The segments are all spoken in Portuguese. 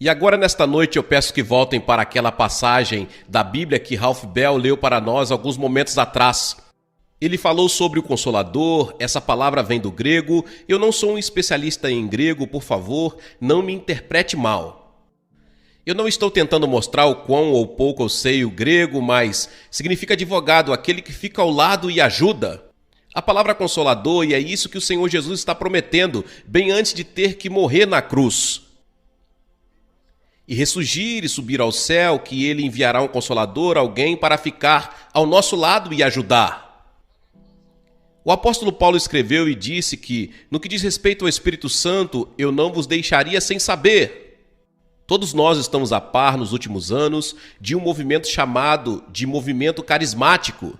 E agora, nesta noite, eu peço que voltem para aquela passagem da Bíblia que Ralph Bell leu para nós alguns momentos atrás. Ele falou sobre o Consolador, essa palavra vem do grego. Eu não sou um especialista em grego, por favor, não me interprete mal. Eu não estou tentando mostrar o quão ou pouco eu sei o grego, mas significa advogado, aquele que fica ao lado e ajuda. A palavra Consolador, e é isso que o Senhor Jesus está prometendo, bem antes de ter que morrer na cruz. E ressurgir e subir ao céu, que ele enviará um Consolador, alguém para ficar ao nosso lado e ajudar. O apóstolo Paulo escreveu e disse que, no que diz respeito ao Espírito Santo, eu não vos deixaria sem saber. Todos nós estamos a par, nos últimos anos, de um movimento chamado de movimento carismático.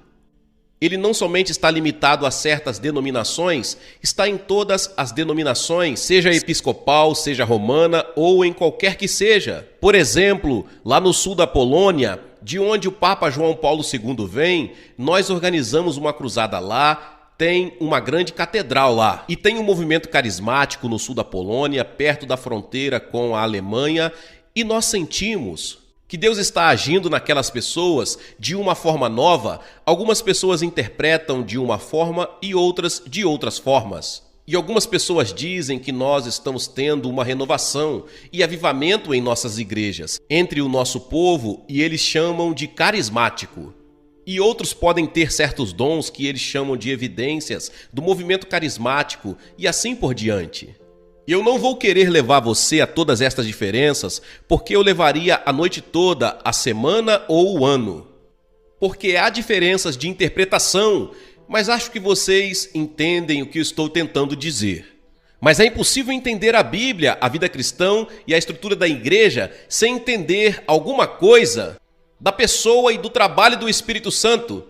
Ele não somente está limitado a certas denominações, está em todas as denominações, seja episcopal, seja romana ou em qualquer que seja. Por exemplo, lá no sul da Polônia, de onde o Papa João Paulo II vem, nós organizamos uma cruzada lá, tem uma grande catedral lá. E tem um movimento carismático no sul da Polônia, perto da fronteira com a Alemanha, e nós sentimos que Deus está agindo naquelas pessoas de uma forma nova. Algumas pessoas interpretam de uma forma e outras de outras formas. E algumas pessoas dizem que nós estamos tendo uma renovação e avivamento em nossas igrejas, entre o nosso povo, e eles chamam de carismático. E outros podem ter certos dons que eles chamam de evidências do movimento carismático e assim por diante. Eu não vou querer levar você a todas estas diferenças, porque eu levaria a noite toda, a semana ou o ano. Porque há diferenças de interpretação, mas acho que vocês entendem o que eu estou tentando dizer. Mas é impossível entender a Bíblia, a vida cristã e a estrutura da igreja sem entender alguma coisa da pessoa e do trabalho do Espírito Santo.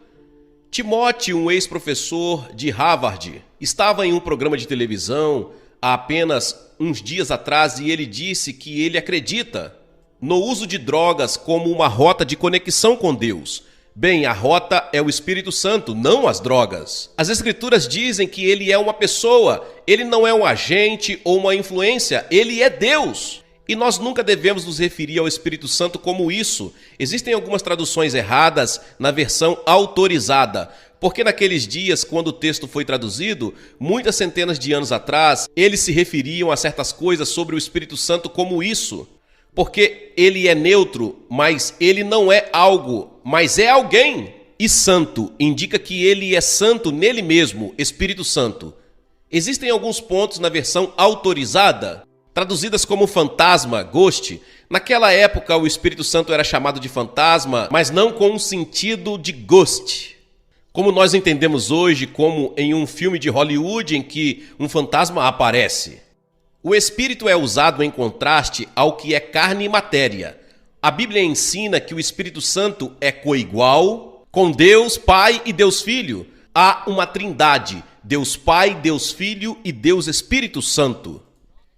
Timóteo, um ex-professor de Harvard, estava em um programa de televisão há apenas uns dias atrás e ele disse que ele acredita no uso de drogas como uma rota de conexão com Deus. Bem, a rota é o Espírito Santo, não as drogas. As Escrituras dizem que ele é uma pessoa, ele não é um agente ou uma influência, ele é Deus. E nós nunca devemos nos referir ao Espírito Santo como isso. Existem algumas traduções erradas na versão autorizada. Porque naqueles dias, quando o texto foi traduzido, muitas centenas de anos atrás, eles se referiam a certas coisas sobre o Espírito Santo como isso. Porque ele é neutro, mas ele não é algo, mas é alguém. E santo indica que ele é santo nele mesmo, Espírito Santo. Existem alguns pontos na versão autorizada, traduzidas como fantasma, ghost. Naquela época, o Espírito Santo era chamado de fantasma, mas não com um sentido de ghost. Como nós entendemos hoje, como em um filme de Hollywood em que um fantasma aparece. O Espírito é usado em contraste ao que é carne e matéria. A Bíblia ensina que o Espírito Santo é coigual com Deus Pai e Deus Filho. Há uma trindade, Deus Pai, Deus Filho e Deus Espírito Santo.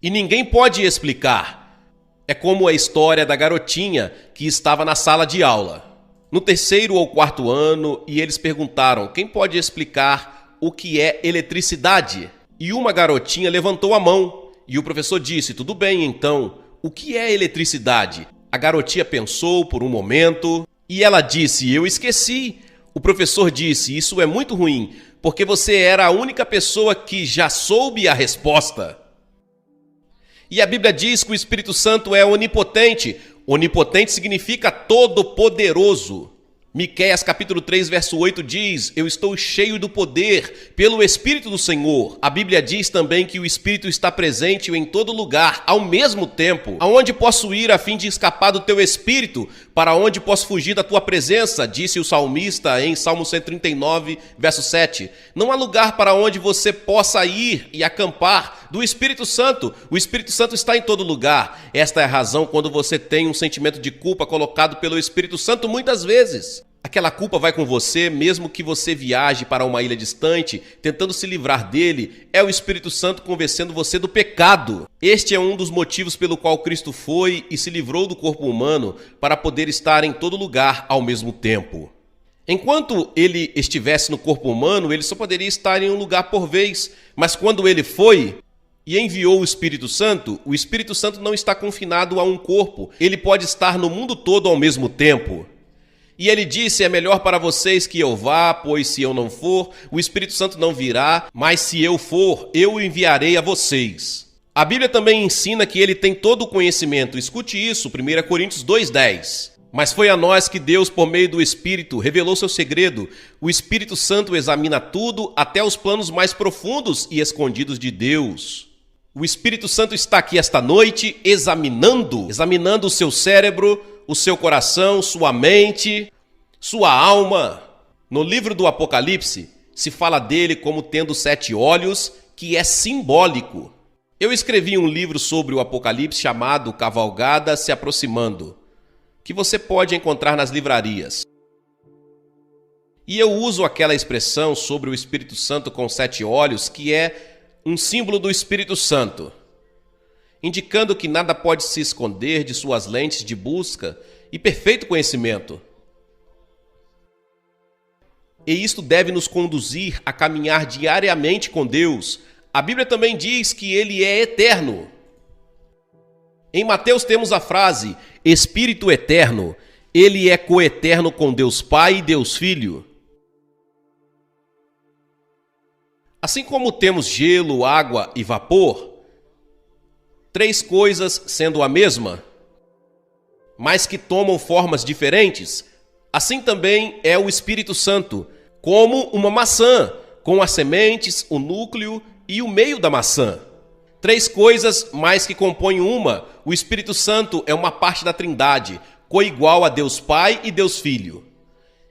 E ninguém pode explicar. É como a história da garotinha que estava na sala de aula, no 3º ou 4º ano, e eles perguntaram quem pode explicar o que é eletricidade. E uma garotinha levantou a mão e o professor disse, tudo bem então, o que é eletricidade? A garotinha pensou por um momento e ela disse, eu esqueci. O professor disse, isso é muito ruim, porque você era a única pessoa que já soube a resposta. E a Bíblia diz que o Espírito Santo é onipotente. Onipotente significa todo-poderoso. Miqueias capítulo 3, verso 8 diz, eu estou cheio do poder pelo Espírito do Senhor. A Bíblia diz também que o Espírito está presente em todo lugar, ao mesmo tempo. Aonde posso ir a fim de escapar do teu Espírito? Para onde posso fugir da tua presença? Disse o salmista em Salmo 139, verso 7. Não há lugar para onde você possa ir e acampar do Espírito Santo. O Espírito Santo está em todo lugar. Esta é a razão quando você tem um sentimento de culpa colocado pelo Espírito Santo muitas vezes. Aquela culpa vai com você, mesmo que você viaje para uma ilha distante, tentando se livrar dele, é o Espírito Santo convencendo você do pecado. Este é um dos motivos pelo qual Cristo foi e se livrou do corpo humano para poder estar em todo lugar ao mesmo tempo. Enquanto ele estivesse no corpo humano, ele só poderia estar em um lugar por vez, mas quando ele foi, e enviou o Espírito Santo não está confinado a um corpo. Ele pode estar no mundo todo ao mesmo tempo. E ele disse, é melhor para vocês que eu vá, pois se eu não for, o Espírito Santo não virá, mas se eu for, eu o enviarei a vocês. A Bíblia também ensina que ele tem todo o conhecimento. Escute isso, 1 Coríntios 2,10. Mas foi a nós que Deus, por meio do Espírito, revelou seu segredo. O Espírito Santo examina tudo, até os planos mais profundos e escondidos de Deus. O Espírito Santo está aqui esta noite examinando o seu cérebro, o seu coração, sua mente, sua alma. No livro do Apocalipse, se fala dele como tendo 7 olhos, que é simbólico. Eu escrevi um livro sobre o Apocalipse chamado Cavalgada se Aproximando, que você pode encontrar nas livrarias. E eu uso aquela expressão sobre o Espírito Santo com 7 olhos, que é um símbolo do Espírito Santo, indicando que nada pode se esconder de suas lentes de busca e perfeito conhecimento. E isto deve nos conduzir a caminhar diariamente com Deus. A Bíblia também diz que Ele é eterno. Em Mateus temos a frase, Espírito eterno, Ele é coeterno com Deus Pai e Deus Filho. Assim como temos gelo, água e vapor, 3 coisas sendo a mesma, mas que tomam formas diferentes, assim também é o Espírito Santo, como uma maçã, com as sementes, o núcleo e o meio da maçã. 3 coisas, mas que compõem uma. O Espírito Santo é uma parte da Trindade, coigual a Deus Pai e Deus Filho.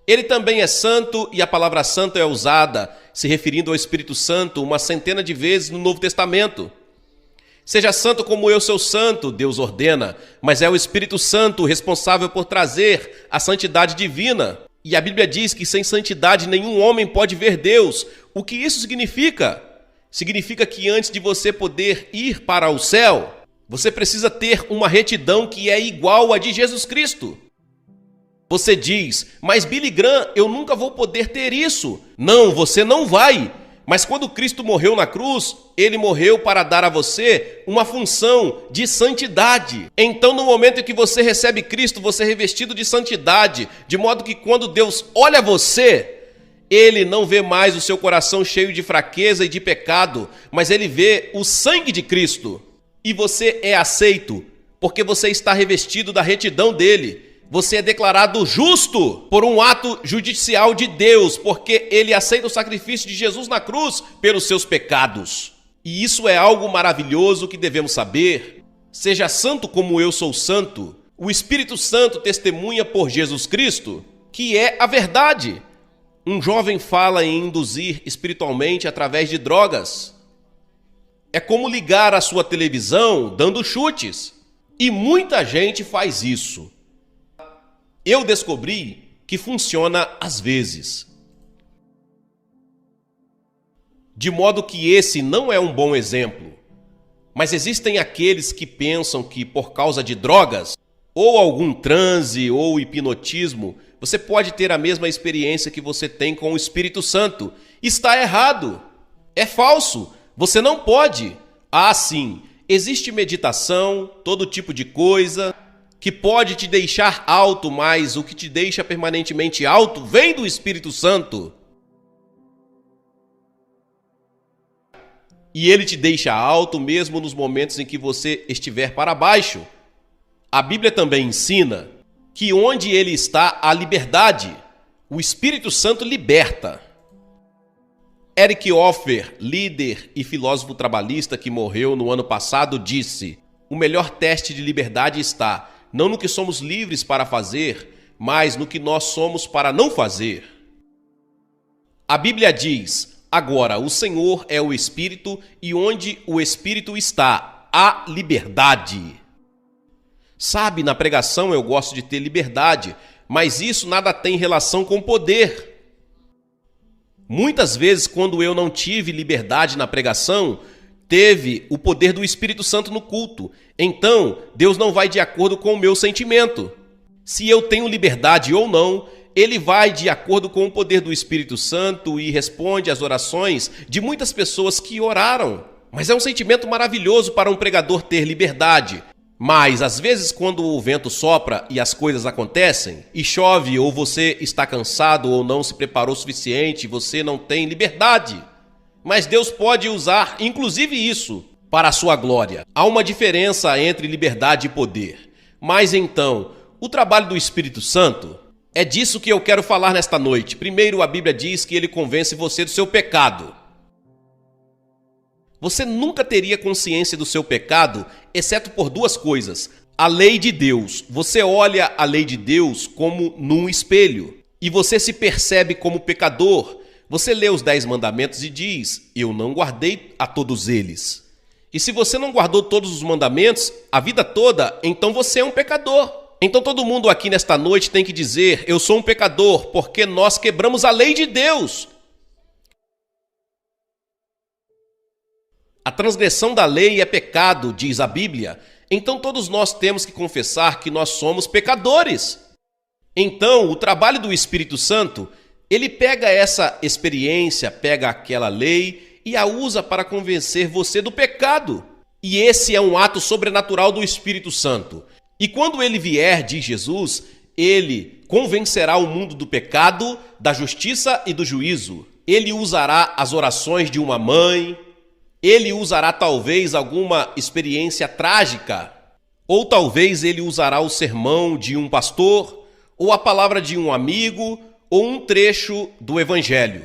Ele também é santo e a palavra santo é usada, se referindo ao Espírito Santo, uma centena de vezes no Novo Testamento. Seja santo como eu sou santo, Deus ordena, mas é o Espírito Santo responsável por trazer a santidade divina. E a Bíblia diz que sem santidade nenhum homem pode ver Deus. O que isso significa? Significa que antes de você poder ir para o céu, você precisa ter uma retidão que é igual à de Jesus Cristo. Você diz, mas Billy Graham, eu nunca vou poder ter isso. Não, você não vai. Mas quando Cristo morreu na cruz, Ele morreu para dar a você uma função de santidade. Então, no momento em que você recebe Cristo, você é revestido de santidade, de modo que quando Deus olha você, Ele não vê mais o seu coração cheio de fraqueza e de pecado, mas Ele vê o sangue de Cristo. E você é aceito, porque você está revestido da retidão dEle. Você é declarado justo por um ato judicial de Deus, porque Ele aceita o sacrifício de Jesus na cruz pelos seus pecados. E isso é algo maravilhoso que devemos saber. Seja santo como eu sou santo. O Espírito Santo testemunha por Jesus Cristo, que é a verdade. Um jovem fala em induzir espiritualmente através de drogas. É como ligar a sua televisão dando chutes. E muita gente faz isso. Eu descobri que funciona às vezes. De modo que esse não é um bom exemplo. Mas existem aqueles que pensam que por causa de drogas, ou algum transe ou hipnotismo, você pode ter a mesma experiência que você tem com o Espírito Santo. Está errado. É falso. Você não pode. Ah, sim. Existe meditação, todo tipo de coisa que pode te deixar alto, mas o que te deixa permanentemente alto vem do Espírito Santo. E ele te deixa alto mesmo nos momentos em que você estiver para baixo. A Bíblia também ensina que onde ele está, há liberdade. O Espírito Santo liberta. Eric Hoffer, líder e filósofo trabalhista que morreu no ano passado, disse: o melhor teste de liberdade está não no que somos livres para fazer, mas no que nós somos para não fazer. A Bíblia diz: agora, o Senhor é o Espírito, e onde o Espírito está, há liberdade. Sabe, na pregação eu gosto de ter liberdade, mas isso nada tem relação com poder. Muitas vezes, quando eu não tive liberdade na pregação, teve o poder do Espírito Santo no culto. Então, Deus não vai de acordo com o meu sentimento. Se eu tenho liberdade ou não, Ele vai de acordo com o poder do Espírito Santo e responde às orações de muitas pessoas que oraram. Mas é um sentimento maravilhoso para um pregador ter liberdade. Mas, às vezes, quando o vento sopra e as coisas acontecem, e chove, ou você está cansado ou não se preparou o suficiente, você não tem liberdade. Mas Deus pode usar, inclusive isso, para a sua glória. Há uma diferença entre liberdade e poder. Mas, então, o trabalho do Espírito Santo, é disso que eu quero falar nesta noite. Primeiro, a Bíblia diz que ele convence você do seu pecado. Você nunca teria consciência do seu pecado, exceto por duas coisas. A lei de Deus. Você olha a lei de Deus como num espelho. E você se percebe como pecador. Você lê os 10 mandamentos e diz, eu não guardei a todos eles. E se você não guardou todos os mandamentos, a vida toda, então você é um pecador. Então todo mundo aqui nesta noite tem que dizer, eu sou um pecador, porque nós quebramos a lei de Deus. A transgressão da lei é pecado, diz a Bíblia. Então todos nós temos que confessar que nós somos pecadores. Então o trabalho do Espírito Santo, ele pega essa experiência, pega aquela lei e a usa para convencer você do pecado. E esse é um ato sobrenatural do Espírito Santo. E quando ele vier, diz Jesus, ele convencerá o mundo do pecado, da justiça e do juízo. Ele usará as orações de uma mãe. Ele usará talvez alguma experiência trágica, ou talvez ele usará o sermão de um pastor, ou a palavra de um amigo, ou um trecho do Evangelho,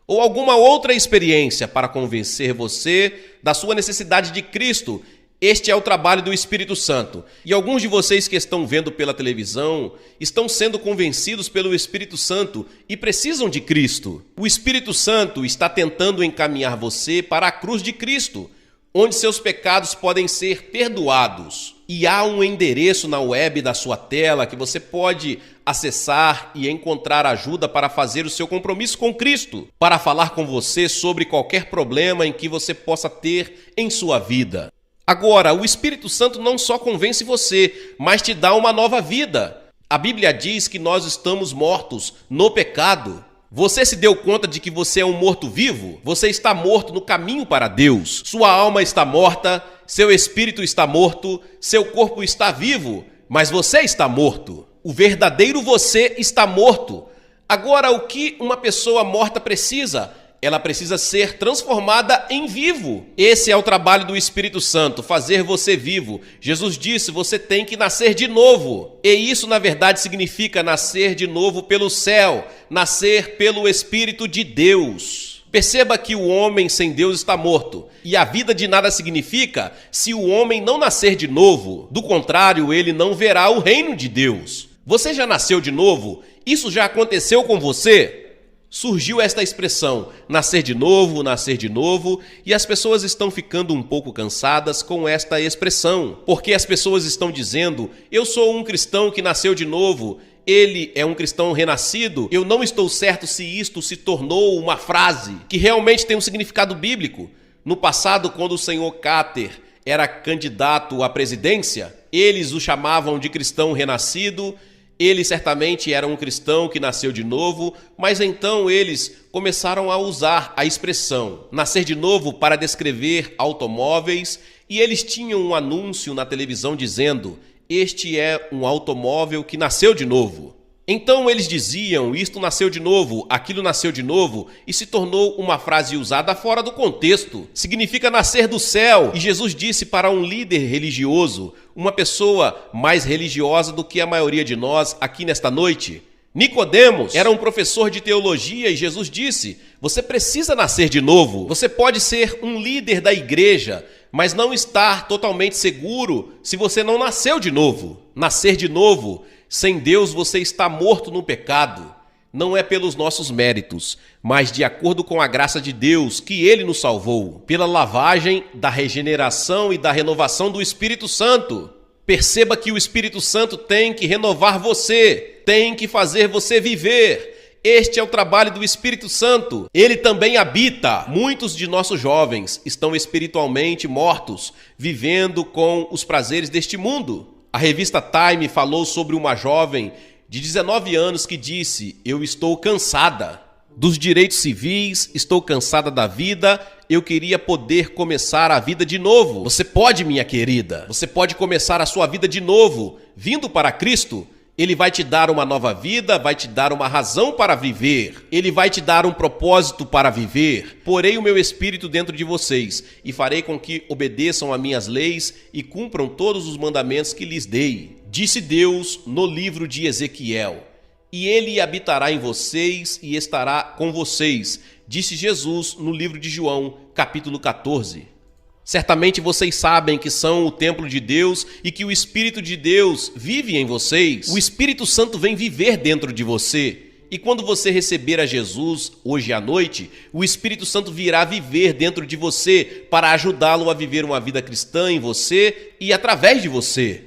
ou alguma outra experiência para convencer você da sua necessidade de Cristo. Este é o trabalho do Espírito Santo. E alguns de vocês que estão vendo pela televisão estão sendo convencidos pelo Espírito Santo e precisam de Cristo. O Espírito Santo está tentando encaminhar você para a cruz de Cristo, onde seus pecados podem ser perdoados. E há um endereço na web da sua tela que você pode acessar e encontrar ajuda para fazer o seu compromisso com Cristo, para falar com você sobre qualquer problema em que você possa ter em sua vida. Agora, o Espírito Santo não só convence você, mas te dá uma nova vida. A Bíblia diz que nós estamos mortos no pecado. Você se deu conta de que você é um morto-vivo? Você está morto no caminho para Deus. Sua alma está morta, seu espírito está morto, seu corpo está vivo, mas você está morto. O verdadeiro você está morto. Agora, o que uma pessoa morta precisa? Ela precisa ser transformada em vivo. Esse é o trabalho do Espírito Santo, fazer você vivo. Jesus disse, você tem que nascer de novo. E isso, na verdade, significa nascer de novo pelo céu, nascer pelo Espírito de Deus. Perceba que o homem sem Deus está morto. E a vida de nada significa se o homem não nascer de novo. Do contrário, ele não verá o reino de Deus. Você já nasceu de novo? Isso já aconteceu com você? Surgiu esta expressão, nascer de novo, e as pessoas estão ficando um pouco cansadas com esta expressão, porque as pessoas estão dizendo, eu sou um cristão que nasceu de novo, ele é um cristão renascido, eu não estou certo se isto se tornou uma frase que realmente tem um significado bíblico. No passado, quando o senhor Carter era candidato à presidência, eles o chamavam de cristão renascido. Ele certamente era um cristão que nasceu de novo, mas então eles começaram a usar a expressão nascer de novo para descrever automóveis, e eles tinham um anúncio na televisão dizendo, este é um automóvel que nasceu de novo. Então eles diziam, isto nasceu de novo, aquilo nasceu de novo, e se tornou uma frase usada fora do contexto. Significa nascer do céu. E Jesus disse para um líder religioso, uma pessoa mais religiosa do que a maioria de nós aqui nesta noite, Nicodemos era um professor de teologia e Jesus disse, você precisa nascer de novo. Você pode ser um líder da igreja, mas não estar totalmente seguro se você não nasceu de novo. Nascer de novo, sem Deus você está morto no pecado. Não é pelos nossos méritos, mas de acordo com a graça de Deus que Ele nos salvou, pela lavagem da regeneração e da renovação do Espírito Santo. Perceba que o Espírito Santo tem que renovar você, tem que fazer você viver. Este é o trabalho do Espírito Santo. Ele também habita. Muitos de nossos jovens estão espiritualmente mortos, vivendo com os prazeres deste mundo. A revista Time falou sobre uma jovem de 19 anos que disse, eu estou cansada dos direitos civis, estou cansada da vida, eu queria poder começar a vida de novo. Você pode, minha querida, você pode começar a sua vida de novo, vindo para Cristo. Ele vai te dar uma nova vida, vai te dar uma razão para viver. Ele vai te dar um propósito para viver. Porei o meu espírito dentro de vocês e farei com que obedeçam a minhas leis e cumpram todos os mandamentos que lhes dei. Disse Deus no livro de Ezequiel. E ele habitará em vocês e estará com vocês. Disse Jesus no livro de João, capítulo 14. Certamente vocês sabem que são o templo de Deus e que o Espírito de Deus vive em vocês. O Espírito Santo vem viver dentro de você. E quando você receber a Jesus hoje à noite, o Espírito Santo virá viver dentro de você para ajudá-lo a viver uma vida cristã em você e através de você.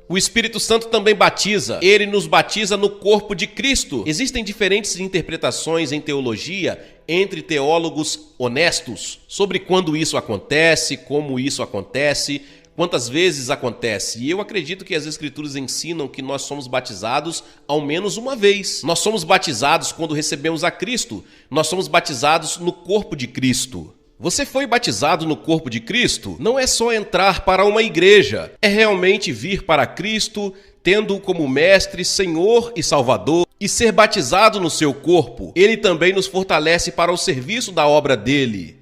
O Espírito Santo também batiza. Ele nos batiza no corpo de Cristo. Existem diferentes interpretações em teologia entre teólogos honestos sobre quando isso acontece, como isso acontece, quantas vezes acontece. E eu acredito que as Escrituras ensinam que nós somos batizados ao menos uma vez. Nós somos batizados quando recebemos a Cristo. Nós somos batizados no corpo de Cristo. Você foi batizado no corpo de Cristo? Não é só entrar para uma igreja, é realmente vir para Cristo, tendo-o como mestre, Senhor e Salvador, e ser batizado no seu corpo. Ele também nos fortalece para o serviço da obra dele.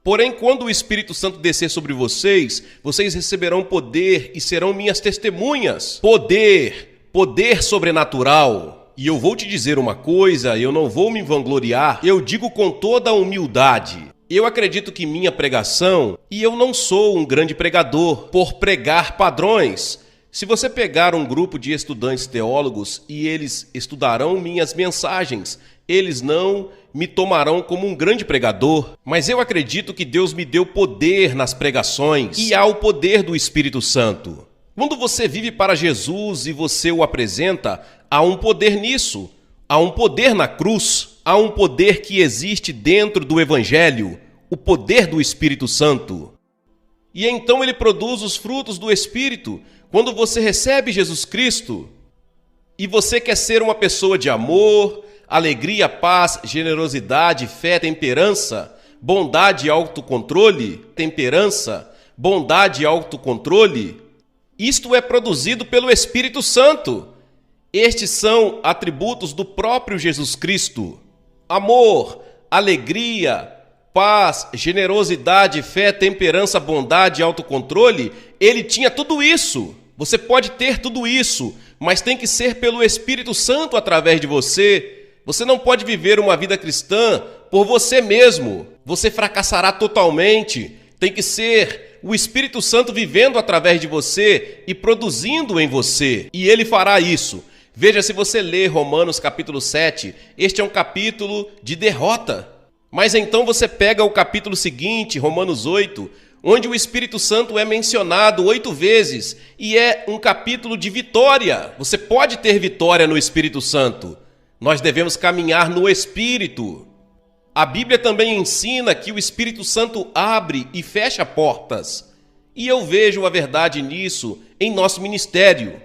Porém, quando o Espírito Santo descer sobre vocês, vocês receberão poder e serão minhas testemunhas. Poder sobrenatural. E eu vou te dizer uma coisa, eu não vou me vangloriar, eu digo com toda a humildade. Eu acredito que minha pregação, e eu não sou um grande pregador, por pregar padrões. Se você pegar um grupo de estudantes teólogos e eles estudarão minhas mensagens, eles não me tomarão como um grande pregador. Mas eu acredito que Deus me deu poder nas pregações e há o poder do Espírito Santo. Quando você vive para Jesus e você o apresenta, há um poder nisso. Há um poder na cruz. Há um poder que existe dentro do Evangelho, o poder do Espírito Santo. E então ele produz os frutos do Espírito. Quando você recebe Jesus Cristo e você quer ser uma pessoa de amor, alegria, paz, generosidade, fé, temperança, bondade e autocontrole, isto é produzido pelo Espírito Santo. Estes são atributos do próprio Jesus Cristo. Amor, alegria, paz, generosidade, fé, temperança, bondade e autocontrole, ele tinha tudo isso. Você pode ter tudo isso, mas tem que ser pelo Espírito Santo através de você. Você não pode viver uma vida cristã por você mesmo. Você fracassará totalmente. Tem que ser o Espírito Santo vivendo através de você e produzindo em você. E ele fará isso. Veja, se você ler Romanos capítulo 7, este é um capítulo de derrota. Mas então você pega o capítulo seguinte, Romanos 8, onde o Espírito Santo é mencionado 8 vezes e é um capítulo de vitória. Você pode ter vitória no Espírito Santo. Nós devemos caminhar no Espírito. A Bíblia também ensina que o Espírito Santo abre e fecha portas. E eu vejo a verdade nisso em nosso ministério.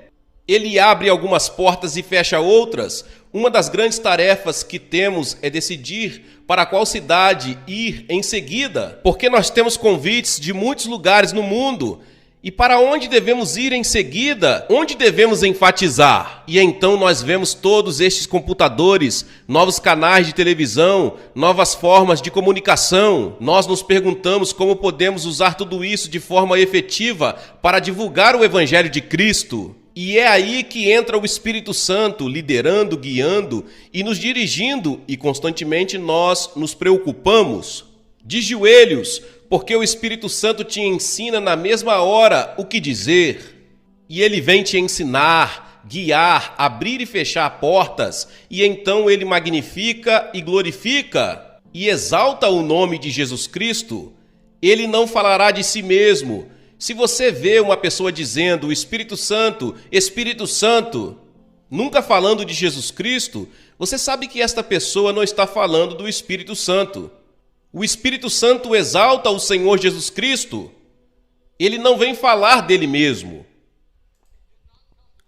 Ele abre algumas portas e fecha outras. Uma das grandes tarefas que temos é decidir para qual cidade ir em seguida, porque nós temos convites de muitos lugares no mundo. E para onde devemos ir em seguida? Onde devemos enfatizar? E então nós vemos todos estes computadores, novos canais de televisão, novas formas de comunicação. Nós nos perguntamos como podemos usar tudo isso de forma efetiva para divulgar o Evangelho de Cristo. E é aí que entra o Espírito Santo, liderando, guiando e nos dirigindo, e constantemente nós nos preocupamos. De joelhos, porque o Espírito Santo te ensina na mesma hora o que dizer. E ele vem te ensinar, guiar, abrir e fechar portas, e então ele magnifica e glorifica e exalta o nome de Jesus Cristo. Ele não falará de si mesmo. Se você vê uma pessoa dizendo Espírito Santo, nunca falando de Jesus Cristo, você sabe que esta pessoa não está falando do Espírito Santo. O Espírito Santo exalta o Senhor Jesus Cristo. Ele não vem falar dele mesmo.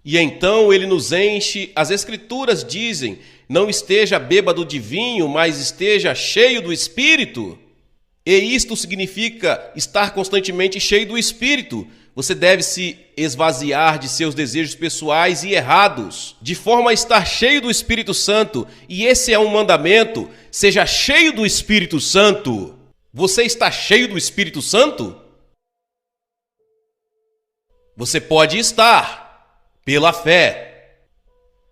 E então ele nos enche, as Escrituras dizem, não esteja bêbado de vinho, mas esteja cheio do Espírito. E isto significa estar constantemente cheio do Espírito. Você deve se esvaziar de seus desejos pessoais e errados, de forma a estar cheio do Espírito Santo. E esse é um mandamento: seja cheio do Espírito Santo. Você está cheio do Espírito Santo? Você pode estar pela fé.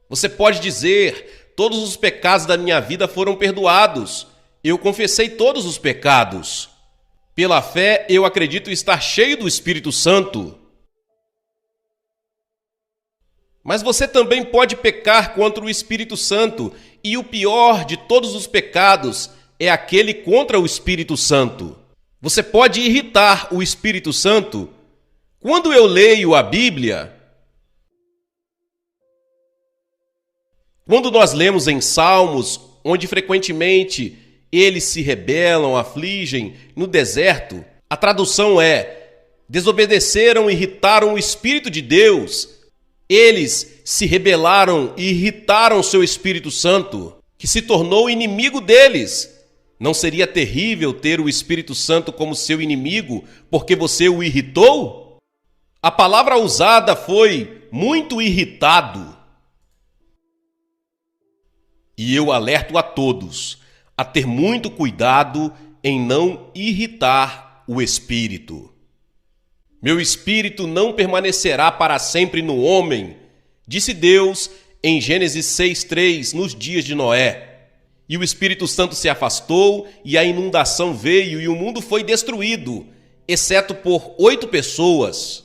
Você pode dizer: todos os pecados da minha vida foram perdoados. Eu confessei todos os pecados. Pela fé, eu acredito estar cheio do Espírito Santo. Mas você também pode pecar contra o Espírito Santo, e o pior de todos os pecados é aquele contra o Espírito Santo. Você pode irritar o Espírito Santo. Quando eu leio a Bíblia, quando nós lemos em Salmos, onde frequentemente eles se rebelam, afligem no deserto, a tradução é: desobedeceram e irritaram o Espírito de Deus. Eles se rebelaram e irritaram o seu Espírito Santo, que se tornou inimigo deles. Não seria terrível ter o Espírito Santo como seu inimigo porque você o irritou? A palavra usada foi muito irritado. E eu alerto a todos a ter muito cuidado em não irritar o Espírito. Meu Espírito não permanecerá para sempre no homem, disse Deus em Gênesis 6:3, nos dias de Noé. E o Espírito Santo se afastou, e a inundação veio, e o mundo foi destruído, exceto por 8 pessoas.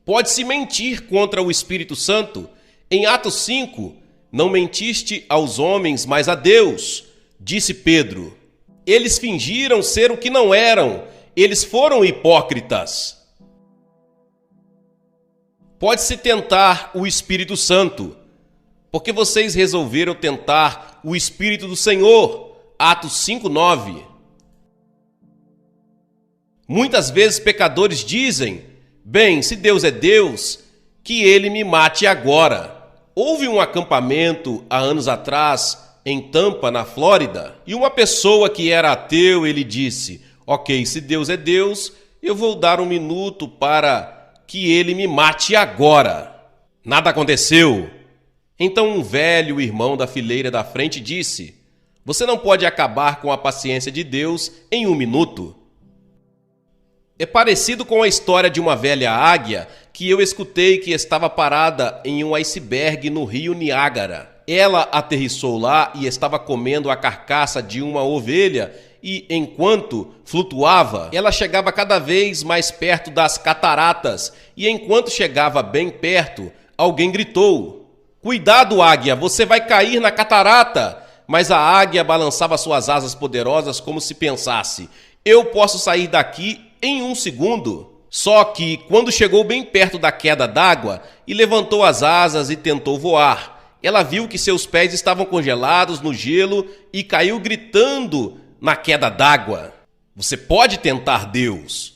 Pode-se mentir contra o Espírito Santo? Em Atos 5, não mentiste aos homens, mas a Deus, disse Pedro. Eles fingiram ser o que não eram, eles foram hipócritas. Pode-se tentar o Espírito Santo, porque vocês resolveram tentar o Espírito do Senhor. Atos 5:9. Muitas vezes pecadores dizem: bem, se Deus é Deus, que ele me mate agora. Houve um acampamento há anos atrás em Tampa, na Flórida, e uma pessoa que era ateu, ele disse: ok, se Deus é Deus, eu vou dar 1 minuto para que ele me mate agora. Nada aconteceu. Então um velho irmão da fileira da frente disse: você não pode acabar com a paciência de Deus em 1 minuto. É parecido com a história de uma velha águia que eu escutei que estava parada em um iceberg no rio Niágara. Ela aterrissou lá e estava comendo a carcaça de uma ovelha e, enquanto flutuava, ela chegava cada vez mais perto das cataratas e, enquanto chegava bem perto, alguém gritou: cuidado, águia, você vai cair na catarata! Mas a águia balançava suas asas poderosas como se pensasse: eu posso sair daqui em 1 segundo. Só que, quando chegou bem perto da queda d'água e levantou as asas e tentou voar, ela viu que seus pés estavam congelados no gelo e caiu gritando na queda d'água. Você pode tentar Deus.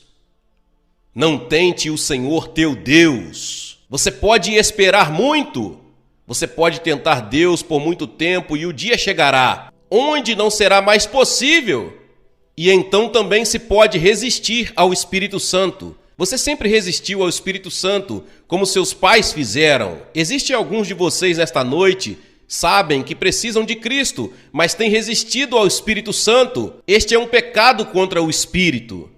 Não tente o Senhor teu Deus. Você pode esperar muito. Você pode tentar Deus por muito tempo e o dia chegará onde não será mais possível. E então também se pode resistir ao Espírito Santo. Você sempre resistiu ao Espírito Santo, como seus pais fizeram. Existem alguns de vocês nesta noite, sabem que precisam de Cristo, mas têm resistido ao Espírito Santo. Este é um pecado contra o Espírito.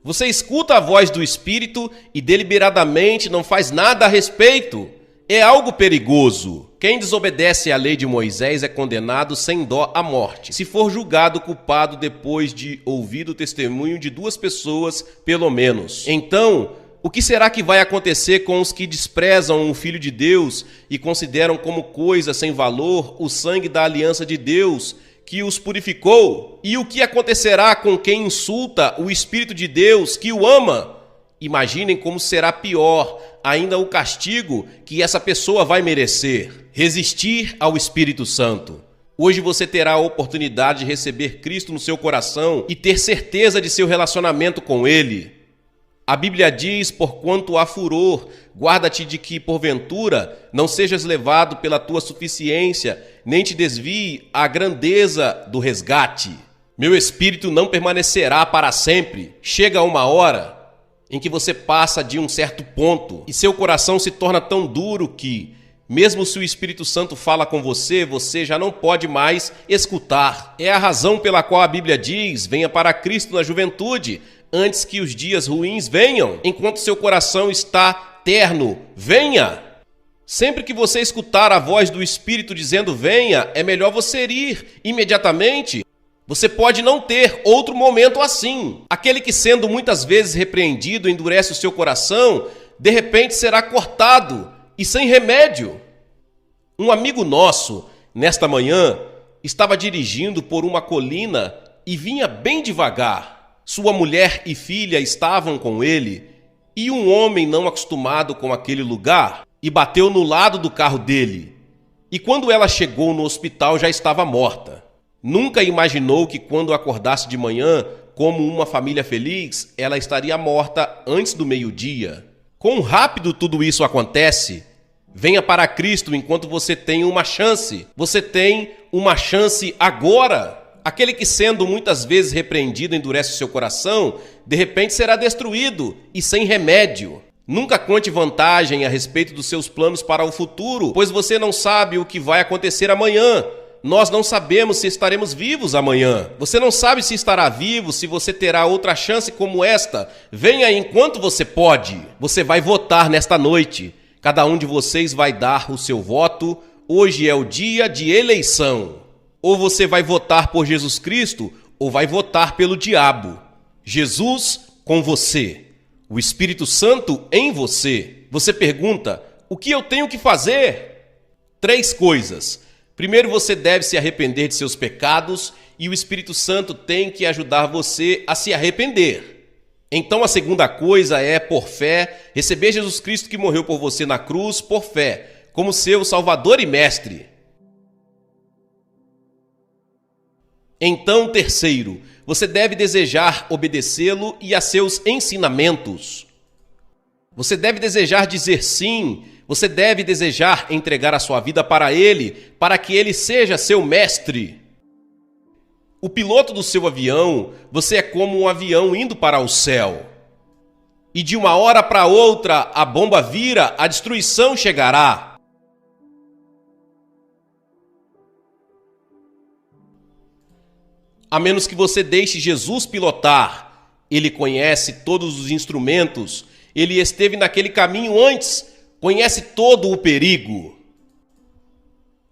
Você escuta a voz do Espírito e deliberadamente não faz nada a respeito. É algo perigoso. Quem desobedece à lei de Moisés é condenado sem dó à morte, se for julgado culpado depois de ouvir o testemunho de 2 pessoas, pelo menos. Então, o que será que vai acontecer com os que desprezam o Filho de Deus e consideram como coisa sem valor o sangue da aliança de Deus que os purificou? E o que acontecerá com quem insulta o Espírito de Deus que o ama? Imaginem como será pior ainda o castigo que essa pessoa vai merecer. Resistir ao Espírito Santo. Hoje você terá a oportunidade de receber Cristo no seu coração e ter certeza de seu relacionamento com Ele. A Bíblia diz: porquanto há furor, guarda-te de que, porventura, não sejas levado pela tua suficiência, nem te desvie a grandeza do resgate. Meu espírito não permanecerá para sempre. Chega uma hora em que você passa de um certo ponto e seu coração se torna tão duro que, mesmo se o Espírito Santo fala com você, você já não pode mais escutar. É a razão pela qual a Bíblia diz: venha para Cristo na juventude, antes que os dias ruins venham. Enquanto seu coração está terno, venha. Sempre que você escutar a voz do Espírito dizendo venha, é melhor você ir imediatamente. Você pode não ter outro momento assim. Aquele que, sendo muitas vezes repreendido, endurece o seu coração, de repente será cortado e sem remédio. Um amigo nosso, nesta manhã, estava dirigindo por uma colina e vinha bem devagar. Sua mulher e filha estavam com ele e um homem não acostumado com aquele lugar e bateu no lado do carro dele. E quando ela chegou no hospital já estava morta. Nunca imaginou que quando acordasse de manhã, como uma família feliz, ela estaria morta antes do meio-dia. Quão rápido tudo isso acontece! Venha para Cristo enquanto você tem uma chance. Você tem uma chance agora. Aquele que, sendo muitas vezes repreendido, endurece o seu coração, de repente será destruído e sem remédio. Nunca conte vantagem a respeito dos seus planos para o futuro, pois você não sabe o que vai acontecer amanhã. Nós não sabemos se estaremos vivos amanhã. Você não sabe se estará vivo, se você terá outra chance como esta. Venha enquanto você pode. Você vai votar nesta noite. Cada um de vocês vai dar o seu voto. Hoje é o dia de eleição. Ou você vai votar por Jesus Cristo, ou vai votar pelo diabo. Jesus com você. O Espírito Santo em você. Você pergunta: o que eu tenho que fazer? 3 coisas. Primeiro, você deve se arrepender de seus pecados e o Espírito Santo tem que ajudar você a se arrepender. Então, a segunda coisa é, por fé, receber Jesus Cristo que morreu por você na cruz, por fé, como seu Salvador e Mestre. Então, terceiro, você deve desejar obedecê-lo e a seus ensinamentos. Você deve desejar dizer sim. Você deve desejar entregar a sua vida para Ele, para que Ele seja seu mestre. O piloto do seu avião, você é como um avião indo para o céu. E de uma hora para outra, a bomba vira, a destruição chegará. A menos que você deixe Jesus pilotar. Ele conhece todos os instrumentos. Ele esteve naquele caminho antes. Conhece todo o perigo.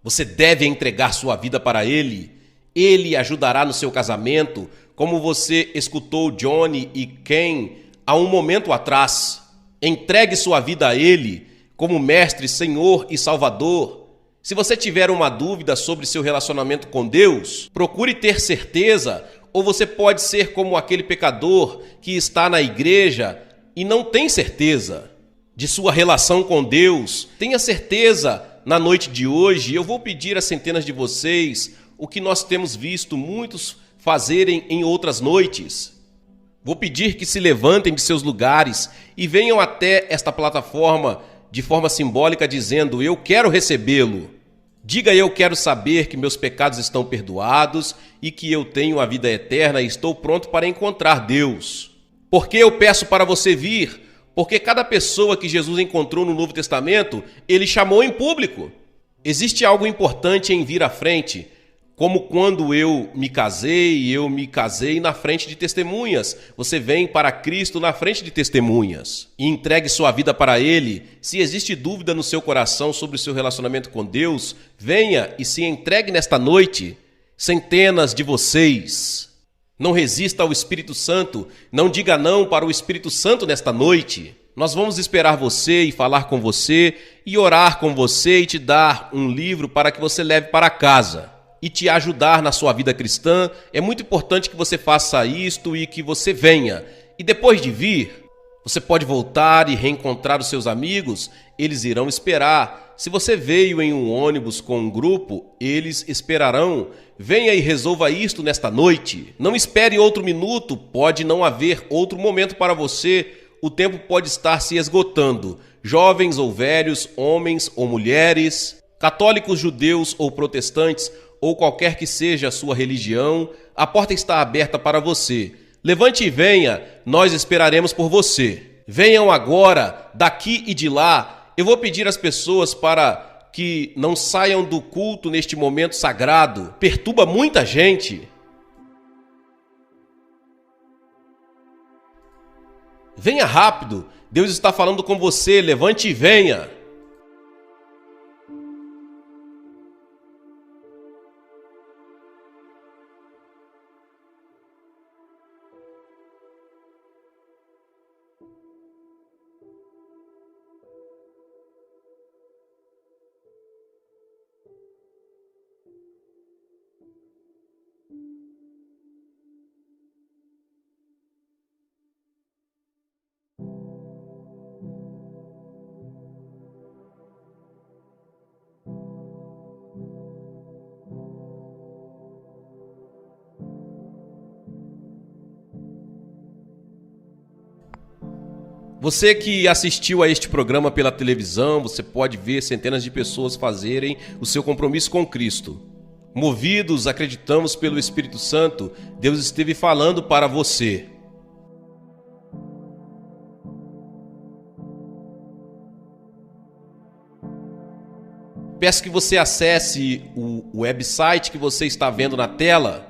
Você deve entregar sua vida para Ele. Ele ajudará no seu casamento, como você escutou Johnny e Ken há um momento atrás. Entregue sua vida a Ele, como Mestre, Senhor e Salvador. Se você tiver uma dúvida sobre seu relacionamento com Deus, procure ter certeza, ou você pode ser como aquele pecador que está na igreja e não tem certeza de sua relação com Deus. Tenha certeza, na noite de hoje, eu vou pedir a centenas de vocês o que nós temos visto muitos fazerem em outras noites. Vou pedir que se levantem de seus lugares e venham até esta plataforma de forma simbólica dizendo: eu quero recebê-lo. Diga: eu quero saber que meus pecados estão perdoados e que eu tenho a vida eterna e estou pronto para encontrar Deus. Por que eu peço para você vir? Porque cada pessoa que Jesus encontrou no Novo Testamento, Ele chamou em público. Existe algo importante em vir à frente, como quando eu me casei na frente de testemunhas. Você vem para Cristo na frente de testemunhas e entregue sua vida para Ele. Se existe dúvida no seu coração sobre o seu relacionamento com Deus, venha e se entregue nesta noite. Centenas de vocês. Não resista ao Espírito Santo, não diga não para o Espírito Santo nesta noite. Nós vamos esperar você e falar com você e orar com você e te dar um livro para que você leve para casa e te ajudar na sua vida cristã. É muito importante que você faça isto e que você venha. E depois de vir, você pode voltar e reencontrar os seus amigos, eles irão esperar. Se você veio em um ônibus com um grupo, eles esperarão. Venha e resolva isto nesta noite. Não espere outro minuto, pode não haver outro momento para você. O tempo pode estar se esgotando. Jovens ou velhos, homens ou mulheres, católicos, judeus ou protestantes, ou qualquer que seja a sua religião, A porta está aberta para você. Levante e venha, nós esperaremos por você. Venham agora, daqui e de lá. Eu vou pedir às pessoas para que não saiam do culto neste momento sagrado. Perturba muita gente. Venha rápido, Deus está falando com você, levante e venha. Você que assistiu a este programa pela televisão, você pode ver centenas de pessoas fazerem o seu compromisso com Cristo. Movidos, acreditamos pelo Espírito Santo, Deus esteve falando para você. Peço que você acesse o website que você está vendo na tela.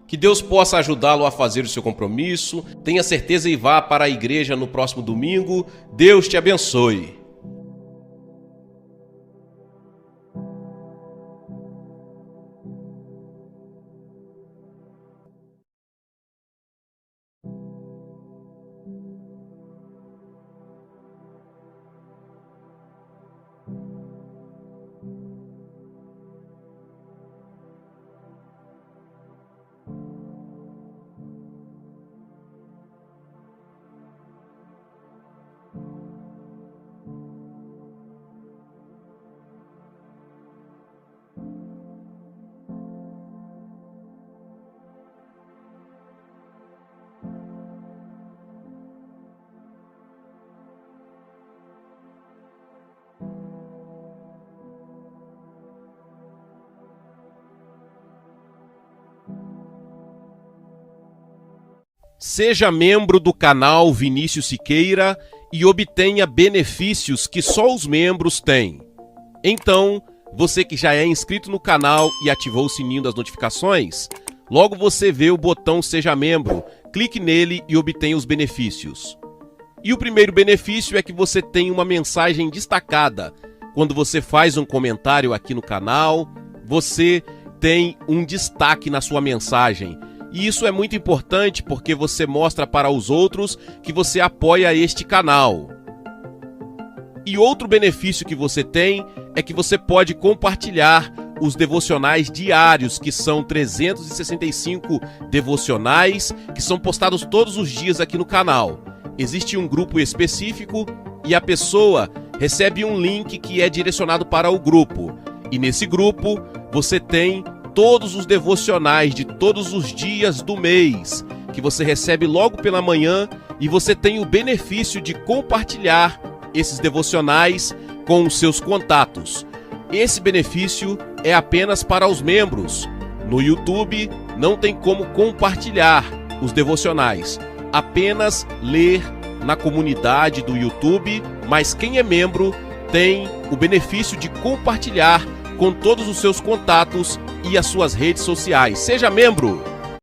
Que Deus possa ajudá-lo a fazer o seu compromisso. Tenha certeza e vá para a igreja no próximo domingo. Deus te abençoe. Seja membro do canal Vinícius Siqueira e obtenha benefícios que só os membros têm. Então, você que já é inscrito no canal e ativou o sininho das notificações, logo você vê o botão Seja Membro, clique nele e obtenha os benefícios. E o primeiro benefício é que você tem uma mensagem destacada. Quando você faz um comentário aqui no canal, você tem um destaque na sua mensagem. E isso é muito importante porque você mostra para os outros que você apoia este canal. E outro benefício que você tem é que você pode compartilhar os devocionais diários, que são 365 devocionais, que são postados todos os dias aqui no canal. Existe um grupo específico e a pessoa recebe um link que é direcionado para o grupo. E nesse grupo você tem todos os devocionais de todos os dias do mês, que você recebe logo pela manhã, e você tem o benefício de compartilhar esses devocionais com os seus contatos. Esse benefício é apenas para os membros. No YouTube não tem como compartilhar os devocionais, apenas ler na comunidade do YouTube, mas quem é membro tem o benefício de compartilhar com todos os seus contatos e as suas redes sociais. Seja membro!